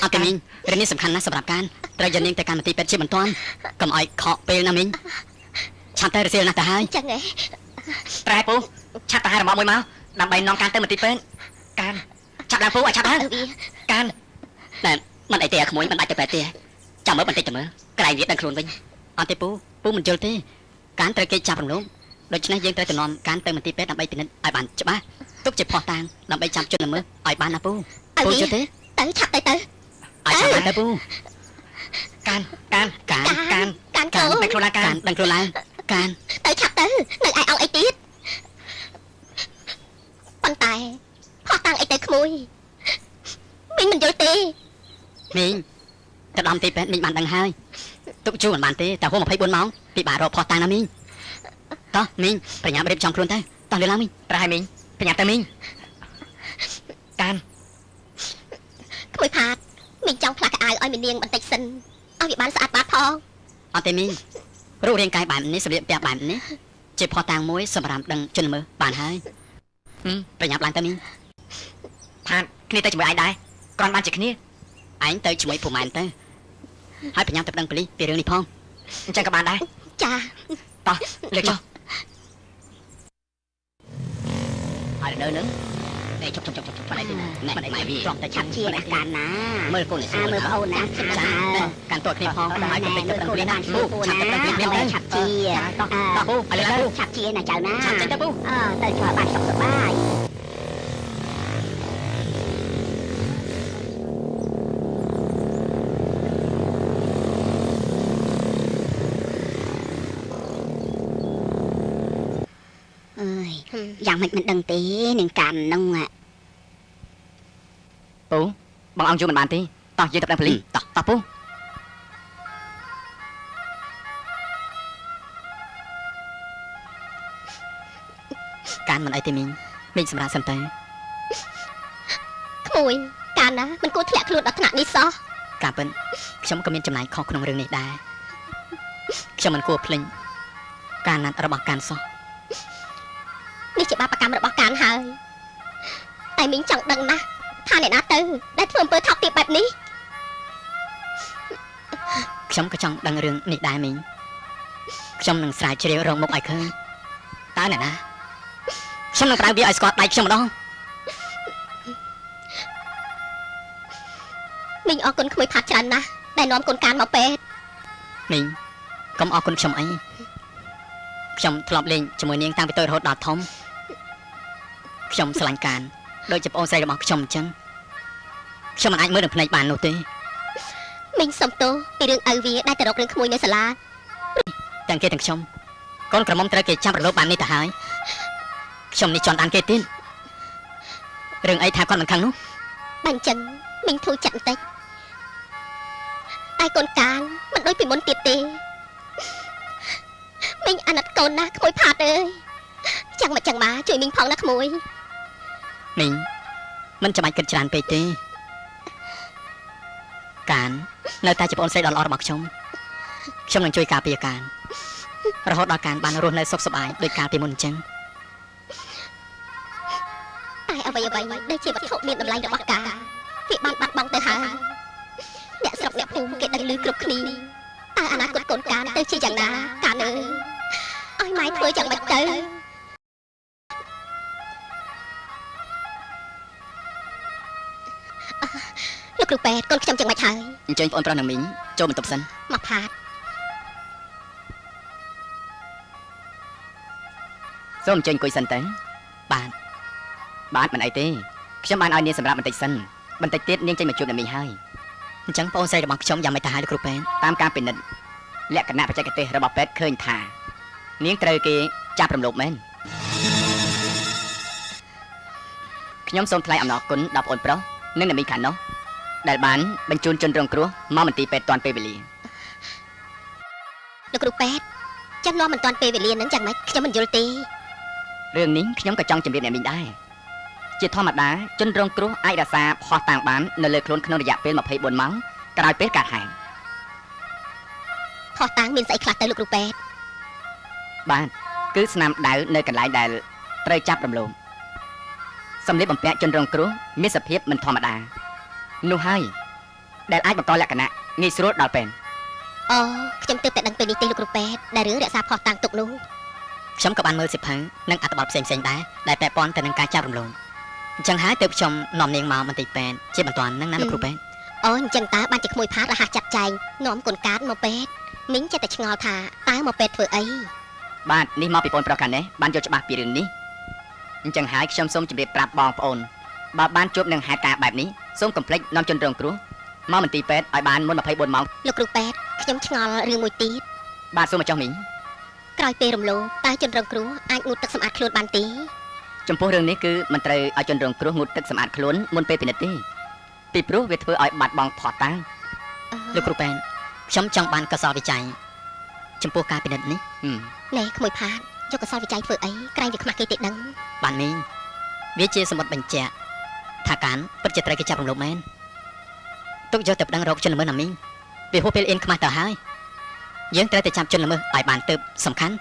អត់ទេមីងរឿងនេះសំខាន់ណាស់សម្រាប់ការត្រូវយកនាងទៅកាន់មន្ទីរពេទ្យជាបន្ទាន់កុំឲ្យខកពេលណាមីងឆាប់ទៅរសៀលណាស់ទៅហើយចឹងហ៎ត្រែពូឆាប់ទៅហើយរមាក់មួយមកដើម្បីនាំការទៅមន្ទីរពេទ្យការឆាប់ឡើងពូឲ្យឆាប់ឡើងការតែមិនអីទេក្មួយមិនដាច់ទៅពេទ្យទេចាំមើលបន្តិចទៅមើលក្រែងវាដឹងខ្លួនវិញអត់ទេពូមិនយល់ទេការត្រូវគេចាប់រំលោភដូច្នេះយើងត្រូវទៅនាំការទៅមន្ទីរពេទ្យដើម្បីពិនិត្យឲ្យបានច្បាស់ទុកជាភ័ស្តុតាងដើម្បីចាប់ជនល្មើសឲ្យបានណាពូយល់ទេទៅឆាប់ទៅឲ្យឆាប់ទៅពូការដឹងខ្លួនឡើងការដឹងខ្លួនឡើងការទៅឆាប់ទៅនៅឯអង្គអីទៀតប៉ុន្តែផោះតាំងអីទៅក្មួយមីងមិនយល់ទេមីងទៅដល់ទីពេទ្យមីងបានដឹងហើយទុកជួមិនបានទេតែហួស24ម៉ោងពិបាករកផោះតាំងណាមីងតោះមីងប្រញាប់រៀបចំខ្លួនទៅតោះលើឡើងមីងប្រហែលមីងប្រញាប់ទៅមីងការក្មួយផាតមីងចង់ផ្លាស់កៅអៅឲ្យមីនាងបន្តិចសិនឲ្យវាបានស្អាតបាតផងអត់ទេមីងរូបរាងកាយបែបនេះសម្លៀកបំពាក់បែបនេះជាផោះតាំងមួយសម្រាប់ដឹងជនល្មើសបានហើយប្រញាប់ឡើងទៅមីងផាតគ្នាទៅជាមួយឯងដែរគ្រាន់បានជាគ្នាឯងទៅជាមួយពូម៉ែនទៅហើយប្រញាប់ទៅដឹងប៉ូលីសពីរឿងនេះផងអញ្ចឹងក៏បានដែរចាតោះលើកចុះហើយនៅនឹងតែជប់បានអីទេណែមិនអីវាត្រង់តែឆាប់ជាអាការណាមើលកូននេះមើលប្អូនណាចាកាន់តួគ្នាផងហើយកុំពេកទៅដឹងគ្នាណាពូឆាប់ទៅដឹងគ្នាឆាប់ជាតោះពូឥឡូវឆាប់ជាណាចៅណាឆាប់ចេញទៅពូទៅជួយបានសុខសប្បាយយ៉ាងមិនដឹងទេនឹងការនោះពូបងអង្គជួយមិនបានទេតោះយើងទៅដឹងប៉ូលីសតោះពូការមិនអីទេមីងសម្រាប់សិនទៅក្មួយការណាមិនគួរធ្លាក់ខ្លួនដល់ថ្នាក់នេះសោះការពិនខ្ញុំក៏មានចំណាយខុសក្នុងរឿងនេះដែរខ្ញុំមិនគួរភ្លេចការណាត់របស់ការសោះនេះជាបាបកម្មរបស់ការហើយតែមីងចង់ដឹងណាស់ថាអ្នកណាទៅដែលធ្វើអំពើថោកទាបបែបនេះខ្ញុំក៏ចង់ដឹងរឿងនេះដែរមីងខ្ញុំនឹងស្រាវជ្រាវរកមុខឲ្យឃើញតើអ្នកណាខ្ញុំនឹងប្រៅវាឲ្យស្គាល់ដៃខ្ញុំម្ដងមីងអរគុណក្មួយផាត់ច្រើនណាស់ដែលនាំកូនកានមកពេទ្យមីងកុំអរគុណខ្ញុំអីខ្ញុំធ្លាប់លេងជាមួយនាងតាំងពីតូចរហូតដល់ធំខ្ញុំស្រឡាញ់កានដូចជាប្អូនស្រីរបស់ខ្ញុំអញ្ចឹងខ្ញុំមិនអាចមើលនឹងភ្នែកបាននោះទេមីងសុំទោសពីរឿងឪវាដែលទៅរករឿងក្មួយនៅសាលាទាំងគេទាំងខ្ញុំកូនក្រមុំត្រូវគេចាប់រលូបបាននេះទៅហើយខ្ញុំនេះជន់ដានគេទៀតរឿងអីថាគាត់មិនខឹងនោះបើអញ្ចឹងមីងធូរចិត្តបន្តិចតែកូនកានមិនដូចពីមុនទៀតទេមីងអាណិតកូនណាស់ក្មួយផាតអើយចាំមកជួយមីងផងណាក្មួយមីងមិនចាំបាច់គិតច្រើនពេកទេកាននៅតែជាប្អូនស្រីដ៏ល្អរបស់ខ្ញុំនឹងជួយការពារកានរហូតដល់កានបានរស់នៅសុខសប្បាយដោយកាលពីមុនអញ្ចឹងតែអ្វីដែលជាវត្ថុមានតម្លៃរបស់កានវាបានបាត់បង់ទៅហើយអ្នកស្រុកអ្នកភូមិគេដឹងឮគ្រប់គ្នាតើអនាគតកូនកានទៅជាយ៉ាងណាកានអើយឲ្យម៉ែធ្វើយ៉ាងម៉េចទៅលោកគ្រូពេទ្យកូនខ្ញុំយ៉ាងម៉េចហើយអញ្ចឹងបងប្រុសនិងមីងចូលបន្ទប់សិនមកផាតសូមអញ្ជើញអង្គុយសិនទៅបាទមិនអីទេខ្ញុំបានឲ្យនាងសម្រាប់បន្តិចសិនបន្តិចទៀតនាងចេញមកជួបអ្នកមីងហើយអញ្ចឹងបងស្រីរបស់ខ្ញុំយ៉ាងម៉េចទៅហើយលោកគ្រូពេទ្យតាមការពិនិត្យលក្ខណៈបច្ចេកទេសរបស់ពេទ្យឃើញថានាងត្រូវគេចាប់រំលោភមែនខ្ញុំសូមថ្លែងអំណរគុណដល់បងប្រុសនិងអ្នកមីងខាងនោះដែលបានបញ្ជូនជនរងគ្រោះមកមន្ទីរពេទ្យទាន់ពេលវេលាលោកគ្រូពេទ្យចាំនាំមិនទាន់ពេលវេលានឹងយ៉ាងម៉េចខ្ញុំមិនយល់ទេរឿងនេះខ្ញុំក៏ចង់ជម្រាបអ្នកមីងដែរជាធម្មតាជនរងគ្រោះអាចរក្សាភ័ស្តុតាងបាននៅលើខ្លួនក្នុងរយៈពេល24ម៉ោងក្រោយពេលកើតហេតុភ័ស្តុតាងមានស្អីខ្លះទៅលោកគ្រូពេទ្យបាទគឺស្នាមដៅនៅកន្លែងដែលត្រូវចាប់រំលោភសម្លៀកបំពាក់ជនរងគ្រោះមានសភាពមិនធម្មតានោះហើយ ដែលអាចបង្កលក្ខណៈងាយស្រួលដល់ពេន អូខ្ញុំទើបតែដឹងពេលនេះទេលោកគ្រូពេទ្យដែលរឿងរក្សាផុសតាំងទុកនោះ ខ្ញុំក៏បានមើលសិភៅនិងអត្ថបទផ្សេងៗដែរដែលពាក់ព័ន្ធទៅនឹងការចាប់រំលងអញ្ចឹងហើយទើបខ្ញុំនាំនាងមកមន្ទីរពេទ្យជាបន្ទាន់នឹងណាលោកគ្រូពេទ្យ អូអញ្ចឹងតើបានជាក្មួយផាតរហ័សចាត់ចែងនាំកូនកាតមកពេទ្យមីងចេះតែឆ្ងល់ថាតើមកពេទ្យធ្វើអី បាទនេះមកពីបងប្រុសខាងនេះបានយល់ច្បាស់ពីរឿងនេះអញ្ចឹងហើយខ្ញុំសូមជម្រាបប្រាប់បងប្អូនបើបានជួបនឹងហេតុការណ៍បែបនេះសូមកុំភ្លេចនាំជនរងគ្រោះមកមន្ទីរពេទ្យឲ្យបានមុន24ម៉ោង លោកគ្រូពេទ្យខ្ញុំឆ្ងល់រឿងមួយទៀត បាទសូមមកចុះមីង ក្រោយពេលរំលោភតើជនរងគ្រោះអាចងូតទឹកសម្អាតខ្លួនបានទេ ចំពោះរឿងនេះគឺមិនត្រូវឲ្យជនរងគ្រោះងូតទឹកសម្អាតខ្លួនមុនពេលពិនិត្យទេពីព្រោះវាធ្វើឲ្យបាត់បង់ភ័ស្តុតាងលោកគ្រូពេទ្យខ្ញុំចង់បានកសលវិច័យចំពោះការពិនិត្យនេះ ណែក្មួយផាតយកកសលវិច័យធ្វើអីក្រែងវាខ្មាស់គេទេដឹង បានមីងវាជាសម្បត្តិបញ្ជាក់ថាការពិតជាត្រូវគេចាប់រំលោភមែនទុកយកទៅប្តឹងរកជនល្មើសណាមីងវាហួសពេលអៀនខ្មាស់ទៅហើយយើងត្រូវតែចាប់ជនល្មើសឲ្យបានទៅសំខាន់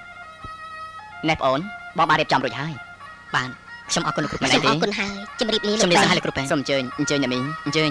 ណែបងអូនបងបានរៀបចំរួចហើយបានខ្ញុំអរគុណលោកគ្រូពេទ្យ ខ្ញុំអរគុណហើយជម្រាបលា ជំរាបលាហើយលោកគ្រូពេទ្យសូមអញ្ជើញអ្នកមីងអញ្ជើញ